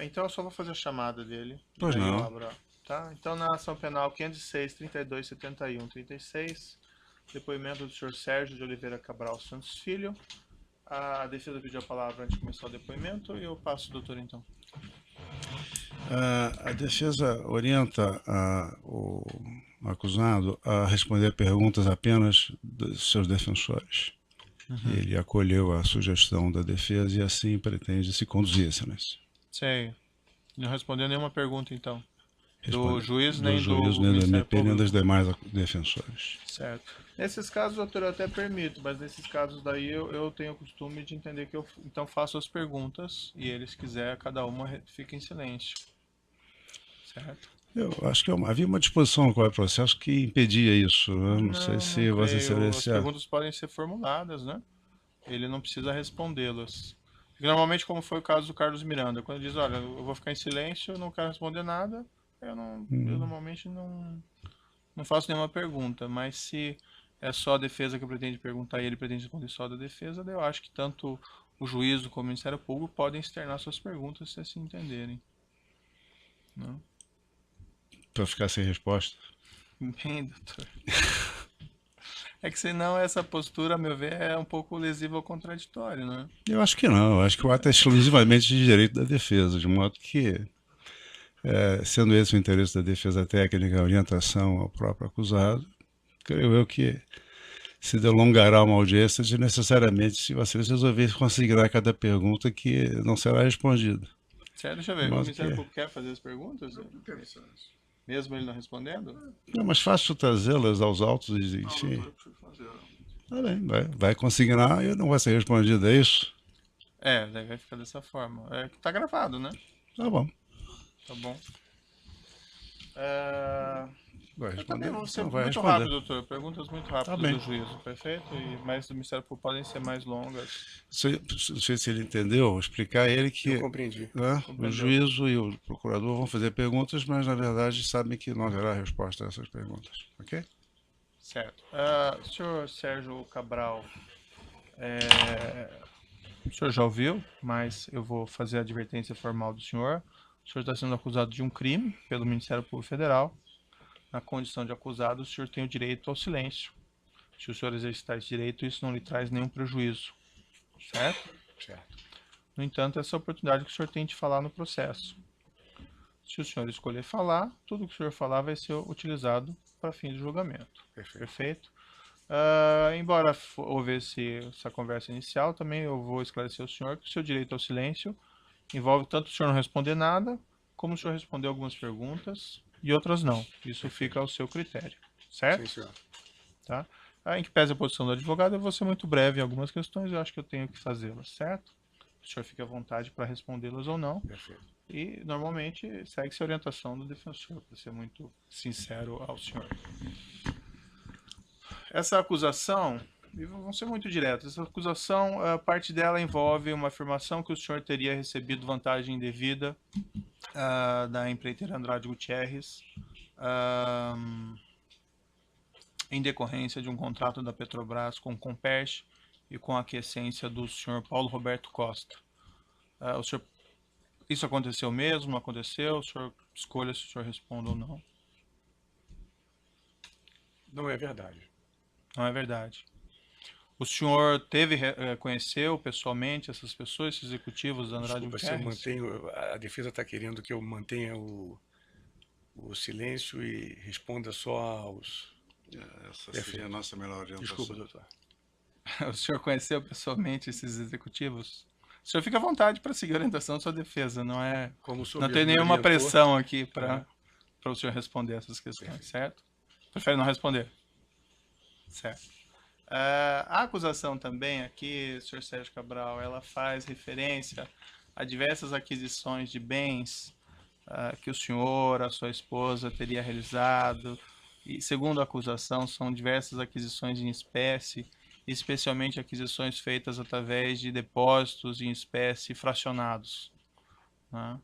Então eu só vou fazer a chamada dele. Pois Daí eu não. abro. Tá? Então na ação penal 506, 32, 71, 36. Depoimento do senhor Sérgio de Oliveira Cabral Santos Filho. A defesa pediu a palavra antes de começar o depoimento e eu passo o doutor então. A defesa orienta o acusado a responder perguntas apenas dos seus defensores. Ele acolheu a sugestão da defesa e assim pretende se conduzir, excelência. Sei. Não respondeu nenhuma pergunta então. Do Responde juiz do nem juiz, do nem do Ministério MP, nem Público. dos demais defensores. Certo. Nesses casos, doutor, eu até permito, mas nesses casos daí eu tenho o costume de entender que eu então faço as perguntas e eles quiser, cada uma fica em silêncio. Certo? Eu acho que havia uma disposição no Código de Processo que impedia isso. Né? Não sei Não se Vossa creio. As Excelência. perguntas podem ser formuladas, né? Ele não precisa respondê-las. Porque normalmente, como foi o caso do Carlos Miranda, quando ele diz, olha, eu vou ficar em silêncio, eu não quero responder nada, eu normalmente não faço nenhuma pergunta, mas se é só a defesa que pretende perguntar e ele pretende responder só da defesa, daí eu acho que tanto o juízo como o Ministério Público podem externar suas perguntas se assim entenderem. Não? Para ficar sem resposta. Bem, doutor. É que senão essa postura, a meu ver, é um pouco lesiva ao contraditório, né? Eu acho que não. Eu acho que o ato é exclusivamente de direito da defesa, de modo que, sendo esse o interesse da defesa técnica, a orientação ao próprio acusado, creio eu que se delongará uma audiência desnecessariamente se você resolver consignar cada pergunta que não será respondida. Certo, deixa eu ver. O Ministério Público quer fazer as perguntas? Mesmo ele não respondendo? É mais fácil trazê-las aos autos e sim. Tá bem, vai consignar e não vai ser respondido, é isso? É, daí vai ficar dessa forma. É que tá gravado, né? Tá bom. Tá bom. Vai Eu também responder? vou ser Não vai muito responder. rápido, doutor. Perguntas muito rápidas bem. do juízo, perfeito? Mas do Ministério Público podem ser mais longas. Não sei se ele entendeu, vou explicar a ele que Eu compreendi. né, o juízo e o procurador vão fazer perguntas, mas na verdade sabem que não haverá resposta a essas perguntas, ok? Certo. Senhor Sérgio Cabral, o senhor já ouviu, mas eu vou fazer a advertência formal do senhor. O senhor está sendo acusado de um crime pelo Ministério Público Federal. Na condição de acusado, o senhor tem o direito ao silêncio. Se o senhor exercitar esse direito, isso não lhe traz nenhum prejuízo. Certo? Certo. No entanto, essa é a oportunidade que o senhor tem de falar no processo. Se o senhor escolher falar, tudo que o senhor falar vai ser utilizado para fim de julgamento. Perfeito? Embora houvesse essa conversa inicial, também eu vou esclarecer ao senhor que o seu direito ao silêncio envolve tanto o senhor não responder nada, como o senhor responder algumas perguntas e outras não. Isso fica ao seu critério. Certo? Sim, senhor. Tá? Em que pese a posição do advogado, eu vou ser muito breve em algumas questões, eu acho que eu tenho que fazê-las, certo? O senhor fica à vontade para respondê-las ou não. Perfeito. E, normalmente, segue-se a orientação do defensor, para ser muito sincero ao senhor. Essa acusação, e vamos ser muito diretos, essa acusação, parte dela envolve uma afirmação que o senhor teria recebido vantagem indevida da empreiteira Andrade Gutierrez, em decorrência de um contrato da Petrobras com o Comperch e com a aquiescência do senhor Paulo Roberto Costa. Isso aconteceu mesmo? Não aconteceu? O senhor escolha se o senhor responde ou não. Não é verdade. Não é verdade. O senhor conheceu pessoalmente essas pessoas, esses executivos da Andrade Gutierrez? A defesa está querendo que eu mantenha o silêncio e responda só aos... Essa seria a nossa melhor orientação. Desculpa, doutor. O senhor conheceu pessoalmente esses executivos? O senhor fica à vontade para seguir a orientação da sua defesa, não é? Não tem nenhuma pressão aqui para o senhor responder essas questões, perfeito. Certo? Prefere não responder? Certo. A acusação também aqui, senhor Sérgio Cabral, ela faz referência a diversas aquisições de bens que o senhor, a sua esposa teria realizado, e segundo a acusação, são diversas aquisições em espécie, especialmente aquisições feitas através de depósitos em espécie fracionados. Né?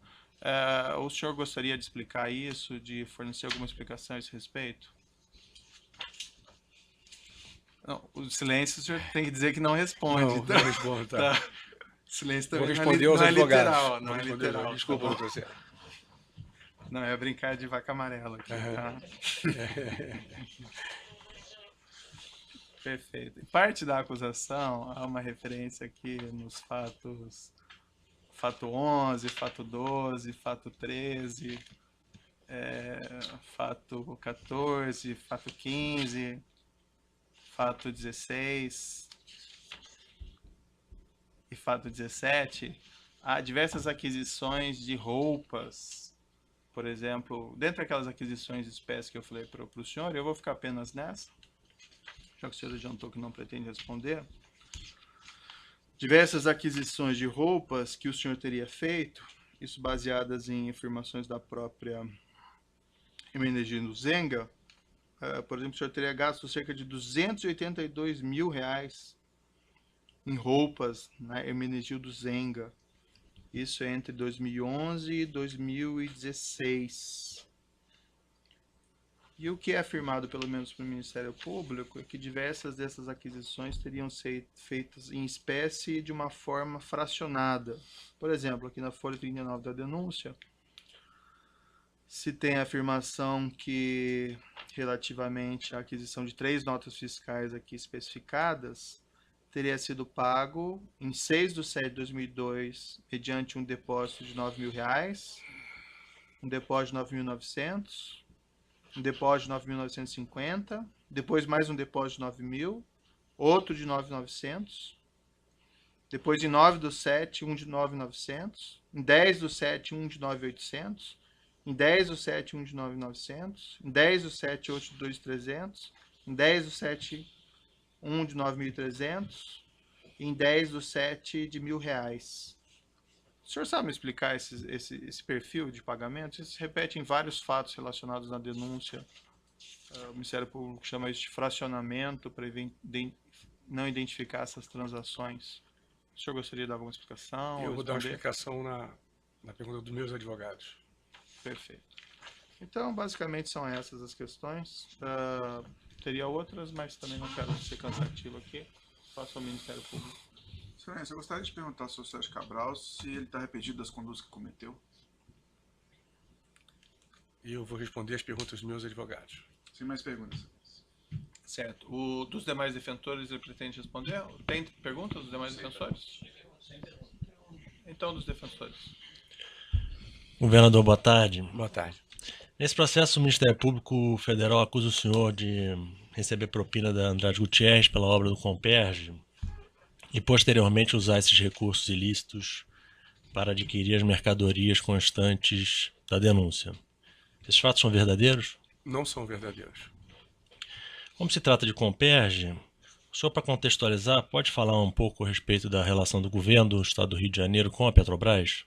O senhor gostaria de explicar isso, de fornecer alguma explicação a esse respeito? Não, o silêncio o senhor tem que dizer que não responde. Não, não respondo, tá. Silêncio Vou também responder aos não é advogados. literal, não é literal. Desculpa, doutor Sérgio. Não, é brincar de vaca amarela aqui, tá? Perfeito. Parte da acusação, há uma referência aqui nos fatos, fato 11, fato 12, fato 13, fato 14, fato 15, fato 16 e fato 17. Há diversas aquisições de roupas, por exemplo, dentre aquelas aquisições de espécie que eu falei para o senhor, eu vou ficar apenas nessa, já que o senhor adiantou que não pretende responder. Diversas aquisições de roupas que o senhor teria feito, isso baseadas em informações da própria Hermenegildo Zenga. Por exemplo, o senhor teria gasto cerca de R$282 mil em roupas na Hermenegildo Zenga. Isso é entre 2011 e 2016. E o que é afirmado, pelo menos pelo Ministério Público, é que diversas dessas aquisições teriam sido feitas em espécie de uma forma fracionada. Por exemplo, aqui na folha 39 da denúncia, se tem a afirmação que, relativamente à aquisição de 3 notas fiscais aqui especificadas, teria sido pago em 6/7/2002, mediante um depósito de R$9 mil, um depósito de 9.900, um depósito de 9.950, depois mais um depósito de 9 mil, outro de 9.900, depois em 9/7, um de 9.900, em 10/7, um de 9.800, em 10/7, um de 9.900, em 10/7, outro de 2.300, em 10/7, um de 9.300, e em 10/7 de R$1.000. O senhor sabe me explicar esse perfil de pagamento? Isso se repete em vários fatos relacionados na denúncia. O Ministério Público chama isso de fracionamento para não identificar essas transações. O senhor gostaria de dar alguma explicação? Eu vou dar uma explicação na pergunta dos meus advogados. Perfeito. Então, basicamente, são essas as questões. Teria outras, mas também não quero ser cansativo aqui. Faço ao Ministério Público. Excelência, eu gostaria de perguntar ao senhor Sérgio Cabral se ele está arrependido das condutas que cometeu. E eu vou responder as perguntas dos meus advogados. Sem mais perguntas. Certo. Dos demais defensores, ele pretende responder? Tem perguntas dos demais defensores? Então, dos defensores. Governador, boa tarde. Boa tarde. Nesse processo, o Ministério Público Federal acusa o senhor de receber propina da Andrade Gutierrez pela obra do Comperj e posteriormente usar esses recursos ilícitos para adquirir as mercadorias constantes da denúncia. Esses fatos são verdadeiros? Não são verdadeiros. Como se trata de Comperj, o senhor, para contextualizar, pode falar um pouco a respeito da relação do governo do Estado do Rio de Janeiro com a Petrobras?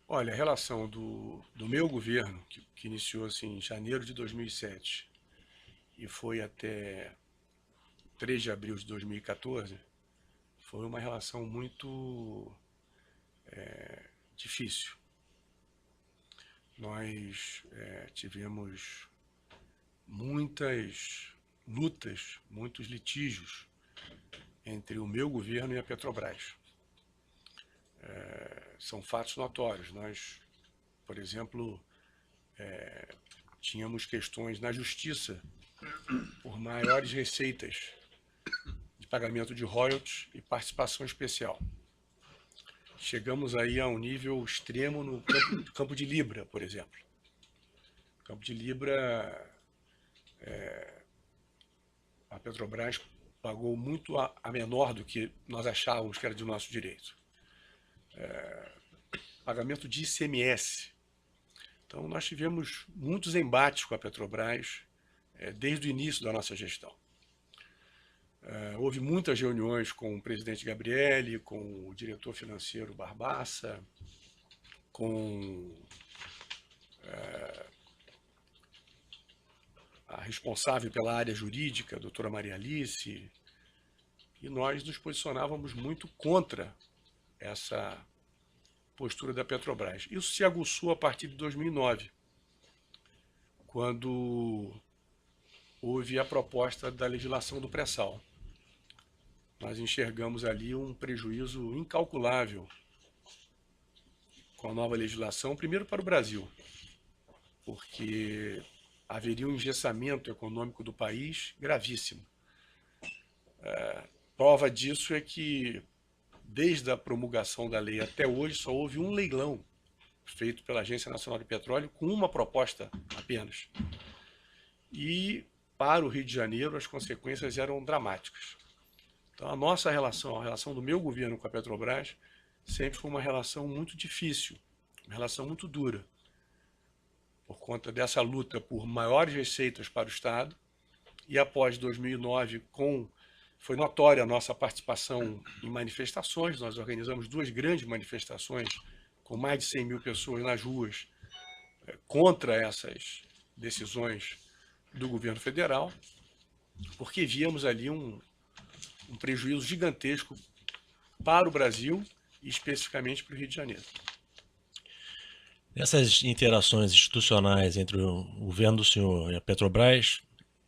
Olha, a relação do meu governo, que iniciou assim, em janeiro de 2007 e foi até 3 de abril de 2014, foi uma relação muito difícil. Nós tivemos muitas lutas, muitos litígios entre o meu governo e a Petrobras. São fatos notórios. Nós, por exemplo, tínhamos questões na justiça por maiores receitas de pagamento de royalties e participação especial. Chegamos aí a um nível extremo no campo de Libra, por exemplo. No campo de Libra, a Petrobras pagou muito a menor do que nós achávamos que era de nosso direito. Pagamento de ICMS. Então, nós tivemos muitos embates com a Petrobras desde o início da nossa gestão. Houve muitas reuniões com o presidente Gabrielli, com o diretor financeiro Barbaça, com a responsável pela área jurídica, a doutora Maria Alice, e nós nos posicionávamos muito contra essa postura da Petrobras. Isso se aguçou a partir de 2009, quando houve a proposta da legislação do pré-sal. nós enxergamos ali um prejuízo incalculável com a nova legislação, primeiro para o Brasil, porque haveria um engessamento econômico do país gravíssimo. Prova disso é que, desde a promulgação da lei até hoje, só houve um leilão feito pela Agência Nacional de Petróleo com uma proposta apenas. E, para o Rio de Janeiro, as consequências eram dramáticas. Então, a nossa relação, a relação do meu governo com a Petrobras, sempre foi uma relação muito difícil, uma relação muito dura, por conta dessa luta por maiores receitas para o Estado. E após 2009, foi notória a nossa participação em manifestações. Nós organizamos 2 grandes manifestações com mais de 100 mil pessoas nas ruas contra essas decisões do governo federal, porque víamos ali um prejuízo gigantesco para o Brasil e especificamente para o Rio de Janeiro. Nessas interações institucionais entre o governo do senhor e a Petrobras,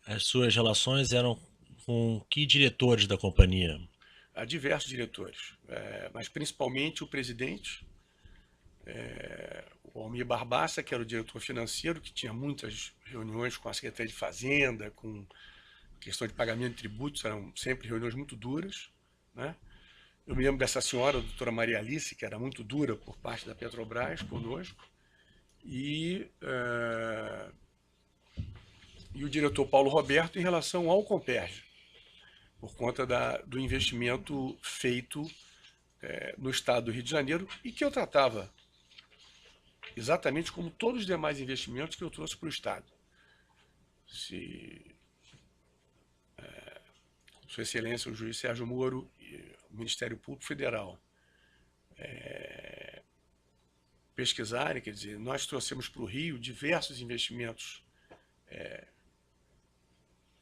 as suas relações eram com que diretores da companhia? Há diversos diretores, mas principalmente o presidente, o Almir Barbaça, que era o diretor financeiro, que tinha muitas reuniões com a Secretaria de Fazenda, com questão de pagamento de tributos, eram sempre reuniões muito duras, né? Eu me lembro dessa senhora, a doutora Maria Alice, que era muito dura por parte da Petrobras conosco, e o diretor Paulo Roberto em relação ao Comperj, por conta do investimento feito no estado do Rio de Janeiro, e que eu tratava exatamente como todos os demais investimentos que eu trouxe para o estado. Sua Excelência, o juiz Sérgio Moro, e o Ministério Público Federal pesquisarem, quer dizer, nós trouxemos para o Rio diversos investimentos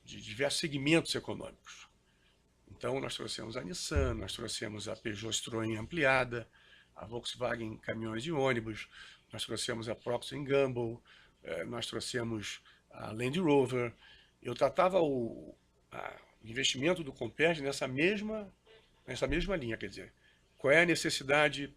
de diversos segmentos econômicos. Então, nós trouxemos a Nissan, nós trouxemos a Peugeot Citroën ampliada, a Volkswagen caminhões de ônibus, nós trouxemos a Procter & Gamble, nós trouxemos a Land Rover. Eu tratava o investimento do Comperj nessa mesma linha, quer dizer, qual é a necessidade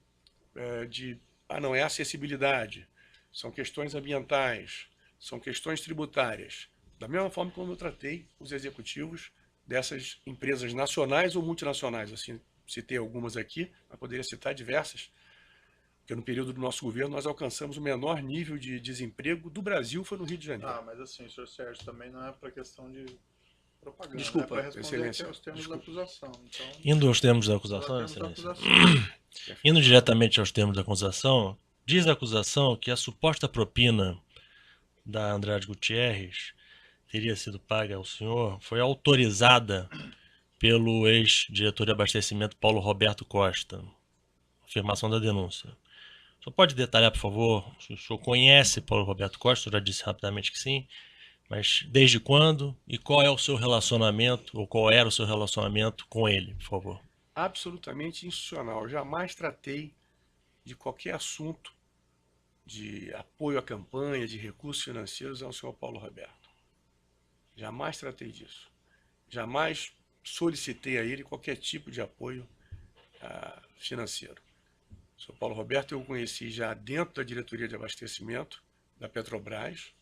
não é acessibilidade, são questões ambientais, são questões tributárias. Da mesma forma como eu tratei os executivos dessas empresas nacionais ou multinacionais, assim, citei algumas aqui, mas poderia citar diversas, porque no período do nosso governo nós alcançamos o menor nível de desemprego do Brasil, foi no Rio de Janeiro. Mas assim, senhor Sérgio, também não é para questão de propaganda, desculpa, é para responder Excelência, aos termos da acusação. Então, indo aos termos da acusação, Excelência. Indo diretamente aos termos da acusação, diz a acusação que a suposta propina da Andrade Gutierrez teria sido paga ao senhor, foi autorizada pelo ex-diretor de abastecimento Paulo Roberto Costa. Afirmação da denúncia. O senhor pode detalhar, por favor, se o senhor conhece Paulo Roberto Costa? O senhor já disse rapidamente que sim, mas desde quando e qual é o seu relacionamento, ou qual era o seu relacionamento com ele, por favor? Absolutamente institucional. Eu jamais tratei de qualquer assunto de apoio à campanha, de recursos financeiros ao senhor Paulo Roberto. Jamais tratei disso. Jamais solicitei a ele qualquer tipo de apoio financeiro. O senhor Paulo Roberto eu o conheci já dentro da diretoria de abastecimento da Petrobras,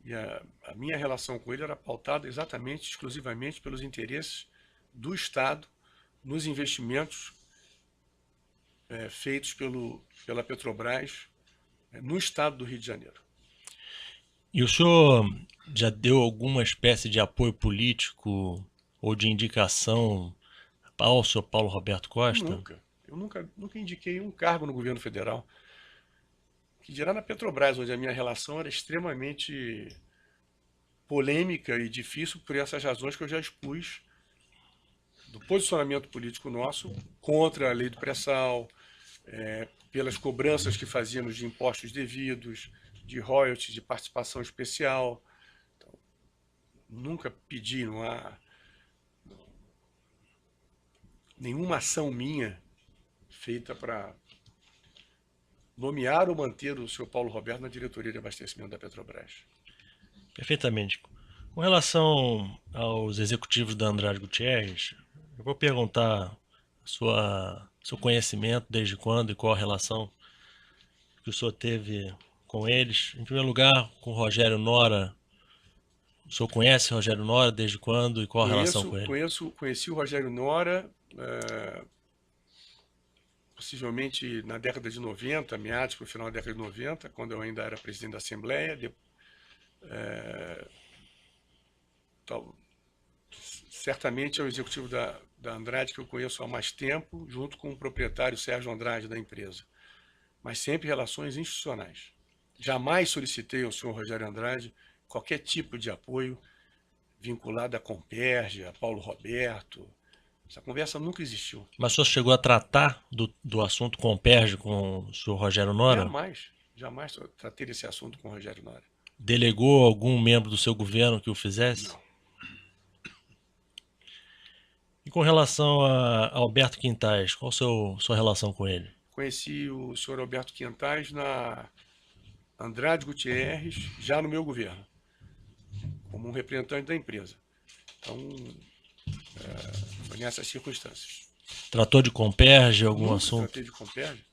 e a minha relação com ele era pautada exatamente, exclusivamente pelos interesses do Estado nos investimentos feitos pela Petrobras no estado do Rio de Janeiro. E o senhor já deu alguma espécie de apoio político ou de indicação ao senhor Paulo Roberto Costa? Nunca. Eu nunca indiquei um cargo no governo federal. Que dirá na Petrobras, onde a minha relação era extremamente polêmica e difícil por essas razões que eu já expus do posicionamento político nosso contra a lei do pré-sal, pelas cobranças que fazíamos de impostos devidos, de royalties, de participação especial. Então, nunca pedi, não há nenhuma ação minha feita para nomear ou manter o senhor Paulo Roberto na diretoria de abastecimento da Petrobras. Perfeitamente. Com relação aos executivos da Andrade Gutierrez, Eu vou perguntar seu conhecimento, desde quando e qual a relação que o senhor teve com eles. Em primeiro lugar, com o Rogério Nora. O senhor conhece o Rogério Nora, desde quando e qual a relação com ele? Conheci o Rogério Nora, possivelmente na década de 90, meados para o final da década de 90, quando eu ainda era presidente da Assembleia. Certamente é o executivo da Andrade que eu conheço há mais tempo, junto com o proprietário Sérgio Andrade da empresa. Mas sempre relações institucionais. Jamais solicitei ao senhor Rogério Andrade qualquer tipo de apoio vinculado à Comperj, a Paulo Roberto. Essa conversa nunca existiu. Mas o senhor chegou a tratar do assunto Comperj com o senhor Rogério Nora? Jamais tratei desse assunto com o Rogério Nora. Delegou algum membro do seu governo que o fizesse? Não. E com relação a Alberto Quintais, qual a sua relação com ele? Conheci o senhor Alberto Quintais na Andrade Gutierrez, já no meu governo, como um representante da empresa. Então, foi nessas circunstâncias. Tratou de Comperj, algum Nunca assunto? Tratei de Comperj.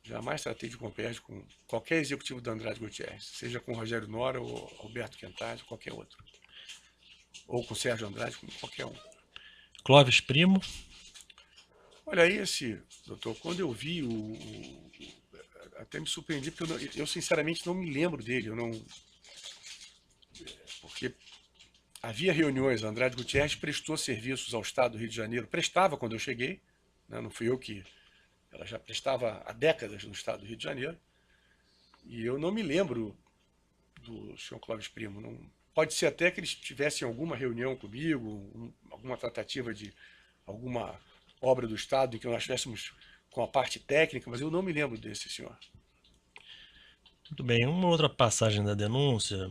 Jamais tratei de Comperj com qualquer executivo da Andrade Gutierrez, seja com Rogério Nora ou Alberto Quintais, ou qualquer outro. Ou com Sérgio Andrade, com qualquer um. Clóvis Primo? Olha, doutor, quando eu vi até me surpreendi, porque eu sinceramente não me lembro dele. Porque havia reuniões, a Andrade Gutierrez prestou serviços ao Estado do Rio de Janeiro, prestava quando eu cheguei, né? Não fui eu que... Ela já prestava há décadas no Estado do Rio de Janeiro, e eu não me lembro do senhor Clóvis Primo. Não, pode ser até que eles tivessem alguma reunião comigo, alguma tratativa de alguma obra do Estado em que nós estivéssemos com a parte técnica, mas eu não me lembro desse senhor. Muito bem, uma outra passagem da denúncia,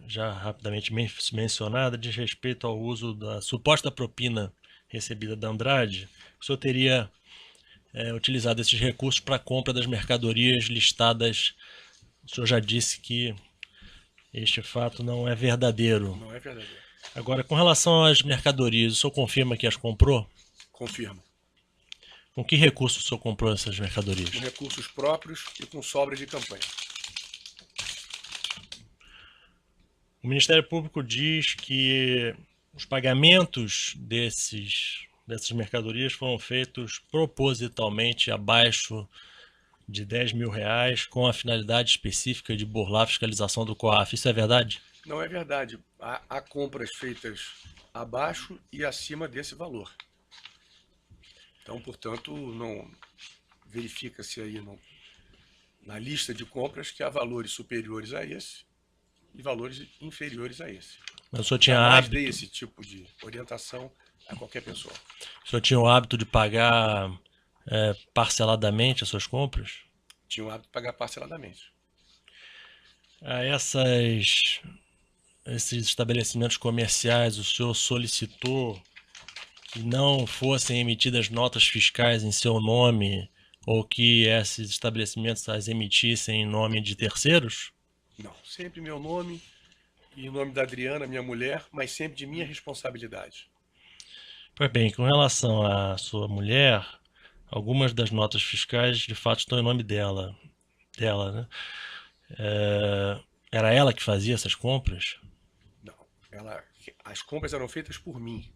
já rapidamente mencionada, diz respeito ao uso da suposta propina recebida da Andrade. O senhor teria utilizado esses recursos para a compra das mercadorias listadas. O senhor já disse que este fato não é verdadeiro. Não é verdadeiro. Agora, com relação às mercadorias, o senhor confirma que as comprou? Confirmo. Com que recurso o senhor comprou essas mercadorias? Com recursos próprios e com sobras de campanha. O Ministério Público diz que os pagamentos dessas mercadorias foram feitos propositalmente abaixo de R$10.000 com a finalidade específica de burlar a fiscalização do COAF. Isso é verdade? Não é verdade. Há compras feitas abaixo e acima desse valor. Então, portanto, não verifica-se aí na lista de compras que há valores superiores a esse e valores inferiores a esse. Mas o senhor tinha Jamais dei esse tipo de orientação a qualquer pessoa. O senhor tinha o hábito de pagar parceladamente as suas compras? Tinha o hábito de pagar parceladamente. A esses estabelecimentos comerciais, o senhor solicitou que não fossem emitidas notas fiscais em seu nome ou que esses estabelecimentos as emitissem em nome de terceiros? Não, sempre meu nome e o nome da Adriana, minha mulher, mas sempre de minha responsabilidade. Pois bem, com relação à sua mulher, algumas das notas fiscais de fato estão em nome dela, né? Era ela que fazia essas compras? Não, as compras eram feitas por mim,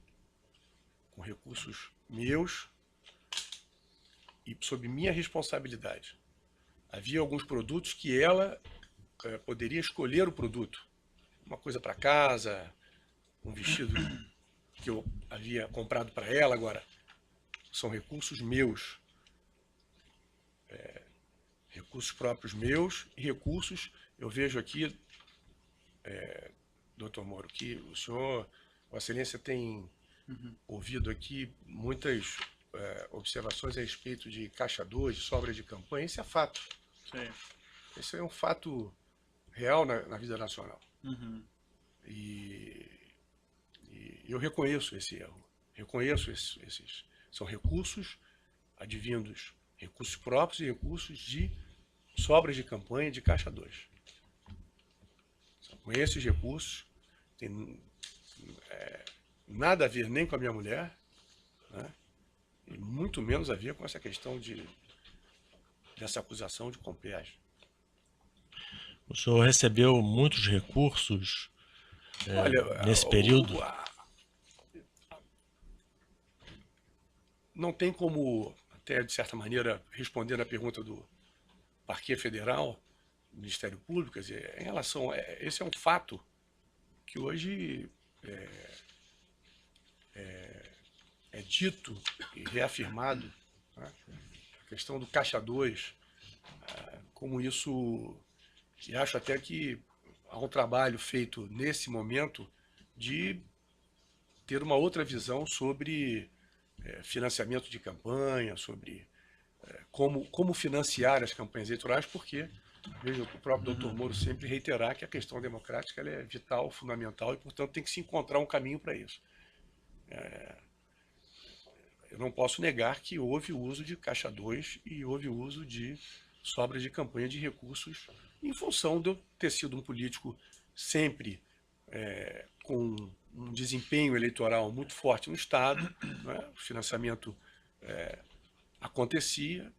com recursos meus e sob minha responsabilidade. Havia alguns produtos que ela poderia escolher o produto. Uma coisa para casa, um vestido que eu havia comprado para ela. Agora, são recursos meus, recursos próprios meus e recursos, eu vejo aqui, doutor Moro, que o senhor, Vossa Excelência, tem ouvido aqui muitas observações a respeito de Caixa 2, de sobra de campanha. Isso é fato. Sim. Isso é um fato real na vida nacional. Uhum. E eu reconheço esse erro. Reconheço esses. São recursos advindos, recursos próprios e recursos de sobras de campanha de Caixa 2. Com esses recursos, nada a ver nem com a minha mulher, né? E muito menos a ver com essa questão dessa acusação de Comperj. O senhor recebeu muitos recursos nesse período? Não tem como, até de certa maneira, responder a pergunta do Parquet Federal, do Ministério Público, quer dizer, em relação a esse é um fato que hoje é dito e reafirmado, né? A questão do Caixa 2, como isso, e acho até que há um trabalho feito nesse momento de ter uma outra visão sobre financiamento de campanha, sobre como financiar as campanhas eleitorais, porque, veja, o próprio Dr. Moro sempre reiterar que a questão democrática ela é vital, fundamental, e, portanto, tem que se encontrar um caminho para isso. Eu não posso negar que houve o uso de Caixa 2 e houve o uso de sobras de campanha de recursos em função de eu ter sido um político sempre com um desempenho eleitoral muito forte no Estado, né? O financiamento acontecia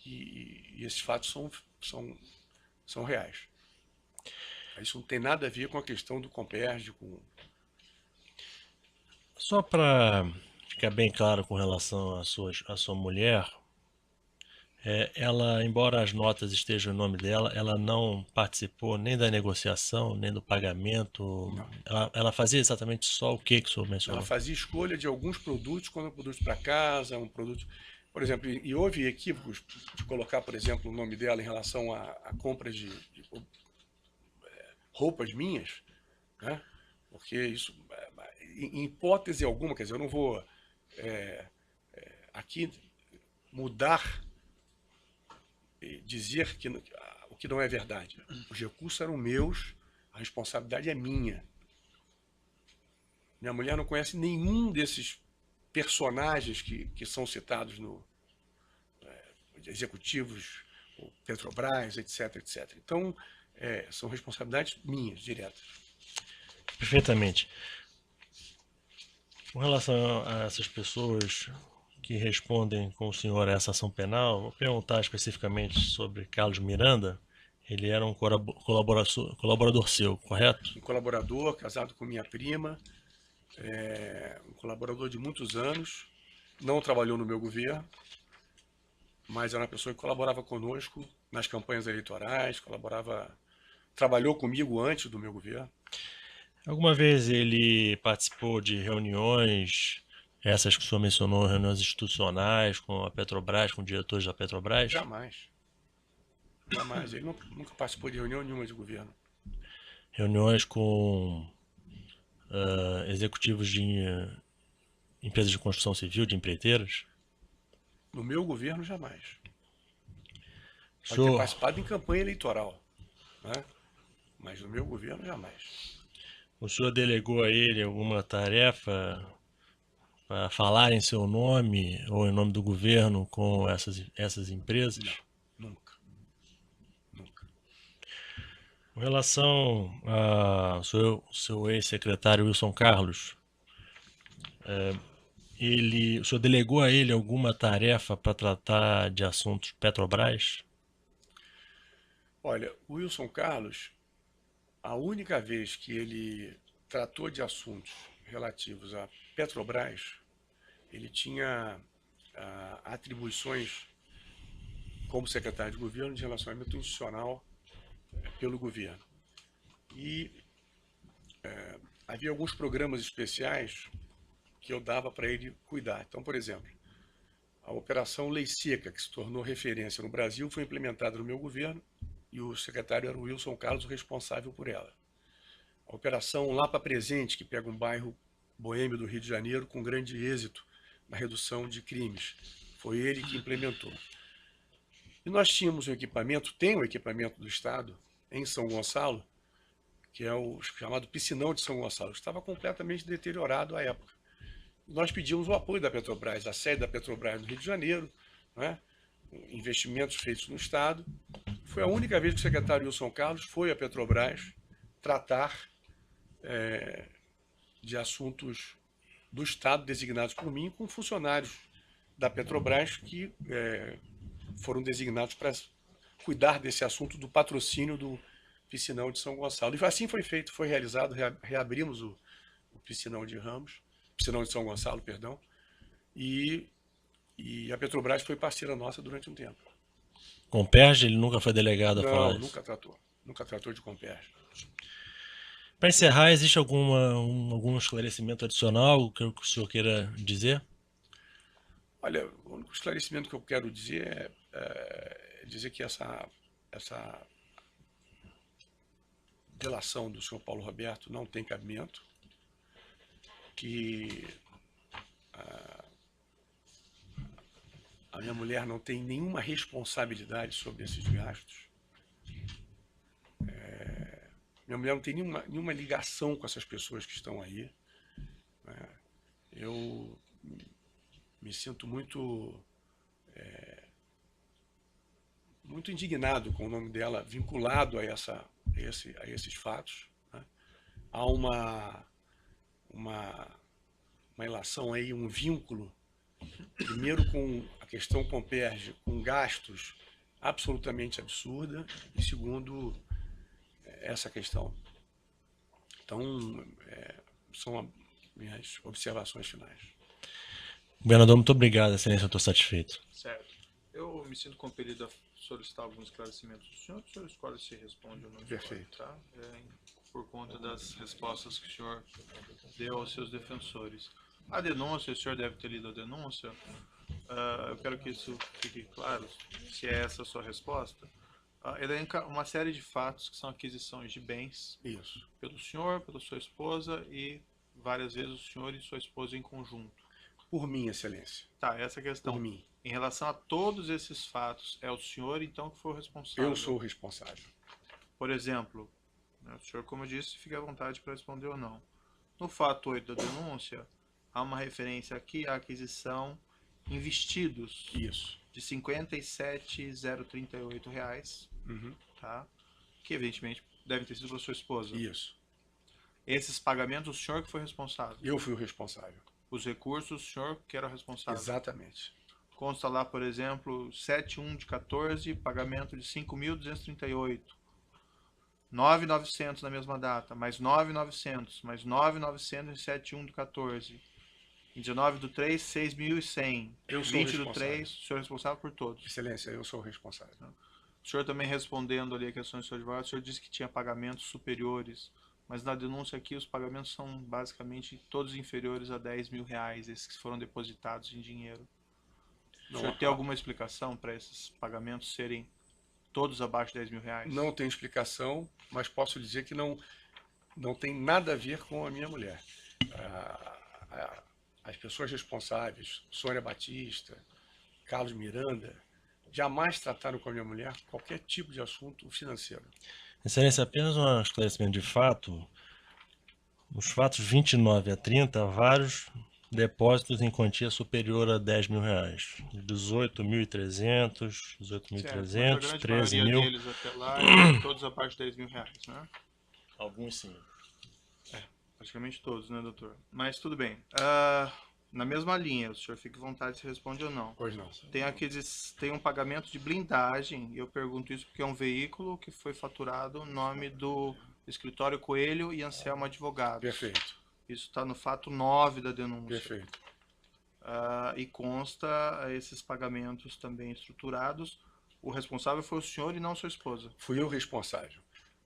e esses fatos são reais. Isso não tem nada a ver com a questão do Comperj, com... Só para ficar bem claro com relação à sua mulher, ela, embora as notas estejam em nome dela, ela não participou nem da negociação, nem do pagamento. Ela fazia exatamente só o que o senhor mencionou? Ela fazia escolha de alguns produtos, quando é um produto para casa, um produto... Por exemplo, e houve equívocos de colocar, por exemplo, o nome dela em relação a compras de roupas minhas, né? Porque isso, em hipótese alguma, quer dizer, eu não vou aqui mudar, dizer o que não é verdade. Os recursos eram meus, a responsabilidade é minha. Minha mulher não conhece nenhum desses personagens que são citados no executivos, Petrobras, etc, etc. Então, são responsabilidades minhas, diretas. Perfeitamente. Com relação a essas pessoas que respondem com o senhor a essa ação penal, vou perguntar especificamente sobre Carlos Miranda. Ele era um colaborador seu, correto? Um colaborador, casado com minha prima, um colaborador de muitos anos, não trabalhou no meu governo, mas era uma pessoa que colaborava conosco nas campanhas eleitorais, trabalhou comigo antes do meu governo. Alguma vez ele participou de reuniões, essas que o senhor mencionou, reuniões institucionais com a Petrobras, com diretores da Petrobras? Jamais. Jamais. Ele nunca participou de reunião nenhuma de governo. Reuniões com executivos de empresas de construção civil, de empreiteiras? No meu governo, jamais. Pode Senhor... ter participado em campanha eleitoral, né? Mas no meu governo, jamais. O senhor delegou a ele alguma tarefa para falar em seu nome ou em nome do governo com essas empresas? Não, nunca. Nunca. Com relação ao seu ex-secretário Wilson Carlos, o senhor delegou a ele alguma tarefa para tratar de assuntos Petrobras? Olha, o Wilson Carlos, a única vez que ele tratou de assuntos relativos a Petrobras, ele tinha atribuições como secretário de governo de relacionamento institucional pelo governo. E havia alguns programas especiais que eu dava para ele cuidar. Então, por exemplo, a Operação Lei Seca, que se tornou referência no Brasil, foi implementada no meu governo e o secretário era o Wilson Carlos, o responsável por ela. A Operação Lapa Presente, que pega um bairro boêmio do Rio de Janeiro com grande êxito na redução de crimes, foi ele que implementou. E nós tínhamos tem um equipamento do Estado em São Gonçalo, que é o chamado Piscinão de São Gonçalo, que estava completamente deteriorado à época. Nós pedimos o apoio da Petrobras, da sede da Petrobras no Rio de Janeiro, né? Investimentos feitos no Estado. Foi a única vez que o secretário Wilson Carlos foi à Petrobras tratar de assuntos do Estado designados por mim com funcionários da Petrobras que foram designados para cuidar desse assunto do patrocínio do Piscinão de São Gonçalo. E assim foi feito, foi realizado, reabrimos o Piscinão de São Gonçalo, perdão, e a Petrobras foi parceira nossa durante um tempo. Comperj, ele nunca foi delegado a falar Não, isso? nunca tratou de Comperj. Para encerrar, existe algum esclarecimento adicional que o senhor queira dizer? Olha, o único esclarecimento que eu quero dizer é dizer que essa delação do senhor Paulo Roberto não tem cabimento, que a minha mulher não tem nenhuma responsabilidade sobre esses gastos. Minha mulher não tem nenhuma ligação com essas pessoas que estão aí. Eu me sinto muito indignado com o nome dela vinculado a esses fatos. Há uma relação aí, um vínculo, primeiro com a questão Comperj, com gastos absolutamente absurda, e segundo, essa questão. Então, são minhas observações finais. Governador, muito obrigado, excelência, eu estou satisfeito. Certo. Eu me sinto compelido a solicitar alguns esclarecimentos do senhor escolhe se responde ou não. Perfeito. Tá? Por conta das respostas que o senhor deu aos seus defensores. A denúncia, o senhor deve ter lido a denúncia, eu quero que isso fique claro, se é essa a sua resposta. Elenca uma série de fatos que são aquisições de bens. Isso. Pelo senhor, pela sua esposa e várias vezes o senhor e sua esposa em conjunto. Por mim, excelência. Tá, essa é a questão. Por mim. Em relação a todos esses fatos, é o senhor então que foi o responsável? Eu sou o responsável. Por exemplo, o senhor, como eu disse, fique à vontade para responder ou não. No fato 8 da denúncia, há uma referência aqui à aquisição em vestidos. Isso. De R$ 57.038, tá? Que evidentemente devem ter sido para sua esposa. Isso. Esses pagamentos, o senhor que foi responsável? Eu fui o responsável. Os recursos, o senhor que era o responsável? Exatamente. Consta lá, por exemplo, 7/1 de 14, pagamento de 5.238. 9.900 na mesma data, mais 9.900, mais 9.900 em 7/1 de 14. Em 19/3, 6.100. Eu sou 20/3, o senhor é responsável por todos. Excelência, eu sou o responsável. O senhor também respondendo ali a questões do seu advogado, o senhor disse que tinha pagamentos superiores, mas na denúncia aqui os pagamentos são basicamente todos inferiores a R$10.000, esses que foram depositados em dinheiro. O senhor tem alguma explicação para esses pagamentos serem todos abaixo de R$10.000? Não tenho explicação, mas posso dizer que não tem nada a ver com a minha mulher. As pessoas responsáveis, Sônia Batista, Carlos Miranda, jamais trataram com a minha mulher qualquer tipo de assunto financeiro. Excelência, apenas um esclarecimento de fato. Nos fatos 29 a 30, vários depósitos em quantia superior a R$10.000. 18.300, 18.300, 13.000. Deles até lá, todos abaixo de R$10.000, né? Alguns sim. Praticamente todos, né, doutor? Mas tudo bem. Na mesma linha, o senhor fica à vontade se responde ou não. Pois não. Tem um pagamento de blindagem, e eu pergunto isso porque é um veículo que foi faturado no nome do escritório Coelho e Anselmo Advogados. Perfeito. Isso está no fato 9 da denúncia. Perfeito. E consta esses pagamentos também estruturados. O responsável foi o senhor e não sua esposa. Fui eu responsável.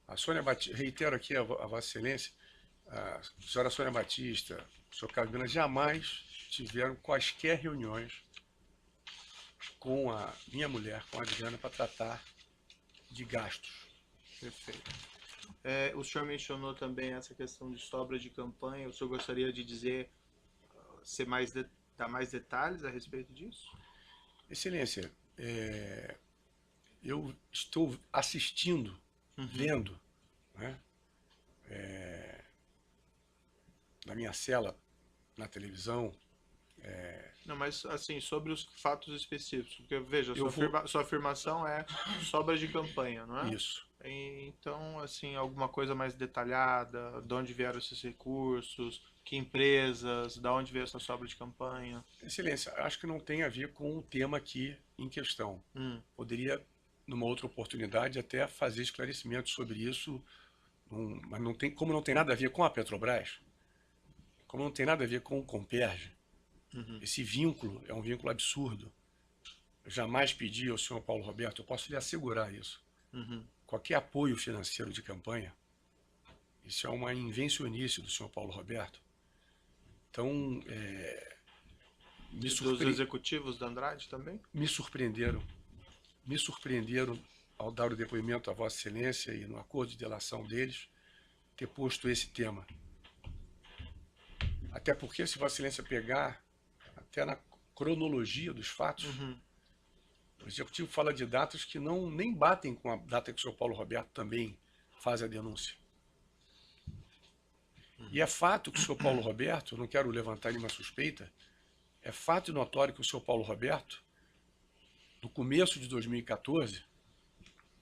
A Sônia Batista, reitero aqui a Vossa Excelência, a senhora Sônia Batista, o senhor Carlos Miranda jamais tiveram quaisquer reuniões com a minha mulher, com a Adriana, para tratar de gastos. Perfeito. O senhor mencionou também essa questão de sobra de campanha. O senhor gostaria de dizer, dar mais detalhes a respeito disso? Excelência, eu estou assistindo, vendo, né, na minha cela, na televisão, Não, mas assim, sobre os fatos específicos, porque veja, Eu sua afirmação é sobra de campanha, não é? Isso. Então, assim, alguma coisa mais detalhada, de onde vieram esses recursos, que empresas, de onde veio essa sobra de campanha? Excelência, acho que não tem a ver com o tema aqui em questão. Poderia, numa outra oportunidade, até fazer esclarecimentos sobre isso, mas não tem, como não tem nada a ver com a Petrobras, como não tem nada a ver com o Comperj, esse vínculo é um vínculo absurdo. Eu jamais pedi ao senhor Paulo Roberto, eu posso lhe assegurar isso, qualquer apoio financeiro de campanha. Isso é uma invencionice do senhor Paulo Roberto. Então, Dos executivos da Andrade também? me surpreenderam ao dar o depoimento a Vossa Excelência e no acordo de delação deles, ter posto esse tema. Até porque, se Vossa Excelência pegar, até na cronologia dos fatos, o Executivo fala de datas que nem batem com a data que o senhor Paulo Roberto também faz a denúncia. E é fato que o senhor Paulo Roberto, não quero levantar nenhuma suspeita, é fato e notório que o senhor Paulo Roberto, no começo de 2014,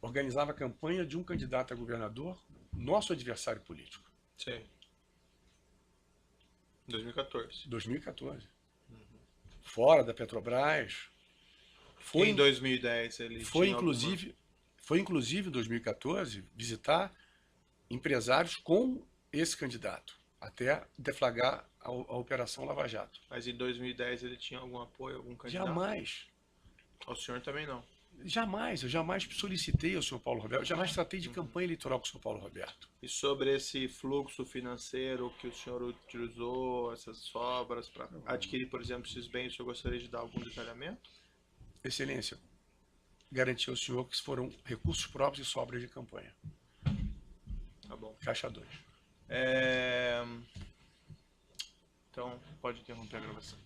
organizava a campanha de um candidato a governador, nosso adversário político. Sim. 2014. 2014. Fora da Petrobras. Em 2010 ele foi inclusive em 2014 visitar empresários com esse candidato, até deflagrar a Operação Lava Jato. Mas em 2010 ele tinha algum apoio, algum candidato? Jamais. Ao senhor também não? Jamais. Eu jamais solicitei ao senhor Paulo Roberto, eu jamais tratei de campanha eleitoral com o senhor Paulo Roberto. E sobre esse fluxo financeiro que o senhor utilizou, essas sobras, para adquirir, por exemplo, esses bens, o senhor gostaria de dar algum detalhamento? Excelência, garanti ao senhor que foram recursos próprios e sobras de campanha. Tá bom. Caixa 2. Então, pode interromper a gravação.